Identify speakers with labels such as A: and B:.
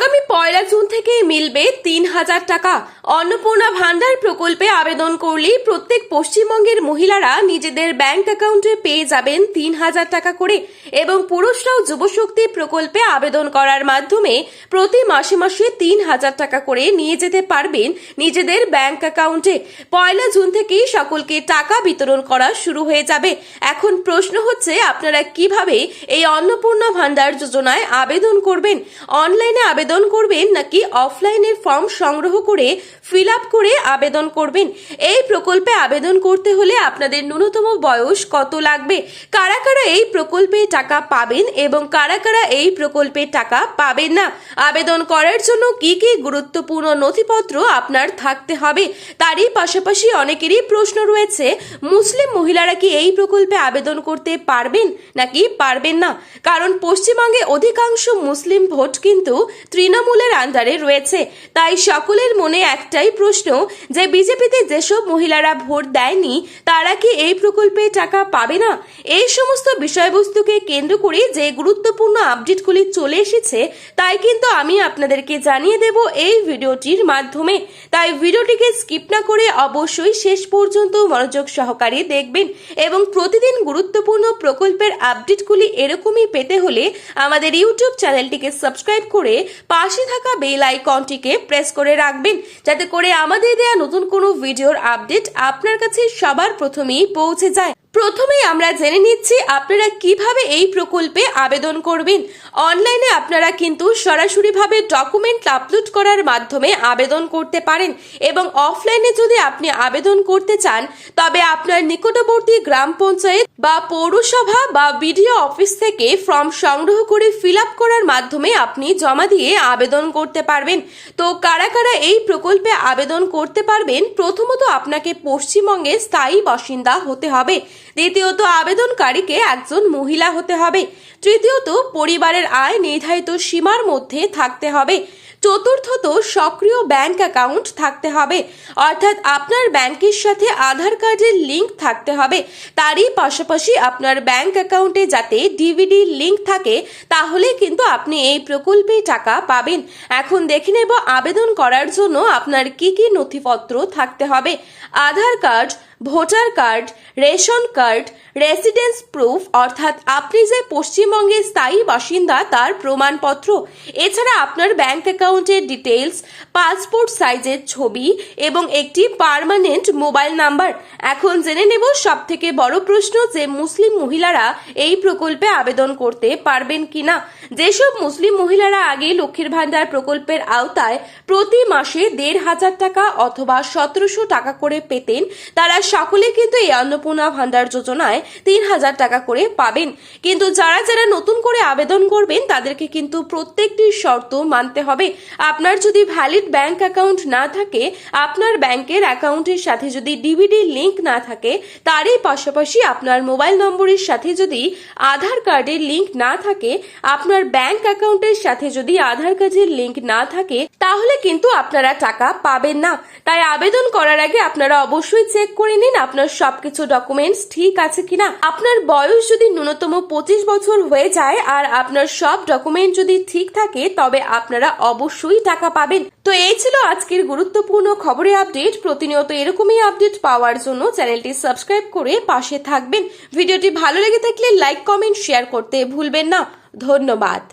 A: আগামী 1 জুন থেকে মিলবে ৩,০০০ টাকা। অন্নপূর্ণা ভান্ডার প্রকল্পে আবেদন করলেই প্রত্যেক পশ্চিমবঙ্গের মহিলারা নিজেদের ব্যাংক অ্যাকাউন্টে পেয়ে যাবেন ৩,০০০ টাকা করে এবং পুরুষরাও যুবশক্তি প্রকল্পে আবেদন করার মাধ্যমে প্রতি মাসে মাসে ৩,০০০ টাকা করে নিয়ে যেতে পারবেন নিজেদের ব্যাংক অ্যাকাউন্টে। 1 জুন থেকেই সকলকে টাকা বিতরণ করা শুরু হয়ে যাবে। এখন প্রশ্ন হচ্ছে, আপনারা কিভাবে এই অন্নপূর্ণা ভান্ডার যোজনায় আবেদন করবেন? অনলাইনে আবেদন করবেন নাকি অফলাইনের ফর্ম সংগ্রহ করে ফিল আপ করে আবেদন করবেন? এই প্রকল্পে আবেদন করতে হলে আপনাদের ন্যূনতম বয়স কত লাগবে? কারা কারা এই প্রকল্পে টাকা পাবেন এবং কারা কারা এই প্রকল্পে টাকা পাবেন না? আবেদন করার জন্য কি কি গুরুত্বপূর্ণ নথিপত্র আপনার থাকতে হবে? তারই পাশাপাশি অনেকেরই প্রশ্ন রয়েছে, মুসলিম মহিলারা কি এই প্রকল্পে আবেদন করতে পারবেন নাকি পারবেন না? কারণ পশ্চিমবঙ্গে অধিকাংশ মুসলিম ভোট কিন্তু তৃণমূলের আন্ডারে রয়েছে। তাই সকলের মনে একটাই প্রশ্ন যে বিজেপিতে যেসব মহিলারা ভোট দেয়নি তারা কি এই প্রকল্পে টাকা পাবে না? এই সমস্ত বিষয়বস্তুকে কেন্দ্র করে যে গুরুত্বপূর্ণ আপডেটগুলি চলে এসেছে তাই কিন্তু আমি আপনাদেরকে জানিয়ে দেব এই ভিডিওটির মাধ্যমে। তাই ভিডিওটিকে স্কিপ না করে অবশ্যই শেষ পর্যন্ত মনোযোগ সহকারে দেখবেন এবং প্রতিদিন গুরুত্বপূর্ণ প্রকল্পের আপডেটগুলি এরকমই পেতে হলে আমাদের ইউটিউব চ্যানেলটিকে সাবস্ক্রাইব করে পাশে থাকা বেল আইকনটিকে প্রেস করে রাখবেন, যাতে করে আমাদের দেয়া নতুন কোনো ভিডিওর আপডেট আপনার কাছে সবার প্রথমেই পৌঁছে যায়। প্রথমেই আমরা জেনে নিচ্ছি আপনারা কিভাবে এই প্রকল্পে আবেদন করবেন। অনলাইনে আপনারা কিন্তু সরাসরিভাবে ডকুমেন্ট আপলোড করার মাধ্যমে আবেদন করতে পারেন এবং অফলাইনে যদি আপনি আবেদন করতে চান তবে আপনার নিকটবর্তী গ্রাম পঞ্চায়েত বা পৌরসভা বা বিডিও অফিস থেকে ফর্ম সংগ্রহ করে ফিল আপ করার মাধ্যমে আপনি জমা দিয়ে আবেদন করতে পারবেন। তো কারা কারা এই প্রকল্পে আবেদন করতে পারবেন? প্রথমত আপনাকে পশ্চিমবঙ্গে স্থায়ী বাসিন্দা হতে হবে। দ্বিতীয়ত আবেদনকারীকে একজন মহিলা হতে হবে। তৃতীয়ত পরিবারের আয় নির্ধারিত সীমার মধ্যে থাকতে হবে। চতুর্থত সক্রিয় ব্যাংক অ্যাকাউন্ট থাকতে হবে, অর্থাৎ আপনার ব্যাংকের সাথে আধার কার্ডের লিংক থাকতে হবে। তারই পাশাপাশি আপনার ব্যাংক অ্যাকাউন্টে যাতে ডিভিডি লিংক থাকে, তাহলে কিন্তু আপনি এই প্রকল্পে টাকা পাবেন। এখন দেখে নেব আবেদন করার জন্য আপনার কি কি নথিপত্র থাকতে হবে। Aadhaar card, voter card, ration card, residence proof অর্থাৎ আপনি যে পশ্চিমবঙ্গের স্থায়ী বাসিন্দা তার প্রমাণপত্র, এছাড়া আপনার ব্যাংক অ্যাকাউন্টের ডিটেইলস, পাসপোর্ট সাইজের ছবি এবং একটি পার্মানেন্ট মোবাইল নাম্বার। এখন জেনে নেব সব থেকে বড় প্রশ্ন, যে মুসলিম মহিলারা এই প্রকল্পে আবেদন করতে পারবেন কিনা। যেসব মুসলিম মহিলারা আগে লক্ষ্মীর ভান্ডার প্রকল্পের আওতায় প্রতি মাসে ১৫০০ টাকা অথবা ১৭০০ টাকা করে পেতেন, তারা সকলে কিন্তু এই অন্নপূর্ণা ভান্ডার যোজনায় ৩,০০০ টাকা করে পাবেন। কিন্তু যারা যারা নতুন করে আবেদন করবেন তাদেরকে কিন্তু প্রত্যেকটি শর্ত মানতে হবে। আপনার যদি ভ্যালিড ব্যাংক অ্যাকাউন্ট না থাকে, আপনার ব্যাংকের অ্যাকাউন্টের সাথে যদি ডিভিডি লিংক না থাকে, তারই পাশাপাশি আপনার মোবাইল নম্বরের সাথে যদি আধার কার্ডের লিংক না থাকে, আপনার ব্যাংক অ্যাকাউন্টের সাথে যদি আধার কার্ডের লিংক না থাকে, তাহলে কিন্তু আপনারা টাকা পাবেন না। তাই আবেদন করার আগে আপনারা অবশ্যই চেক করে নিন আপনার সবকিছু ডকুমেন্টস ঠিক আছে কিনা। আপনার বয়স যদি ন্যূনতম 25 বছর হয়ে যায় আর আপনার সব ডকুমেন্ট যদি ঠিক থাকে, তবে আপনারা অবশ্যই টাকা পাবেন। তো এই ছিল আজকের গুরুত্বপূর্ণ খবরের আপডেট। প্রতিনিয়ত এরকমই আপডেট পাওয়ার জন্য চ্যানেলটি সাবস্ক্রাইব করে পাশে থাকবেন। ভিডিওটি ভালো লেগে থাকলে লাইক, কমেন্ট, শেয়ার করতে ভুলবেন না। ধন্যবাদ।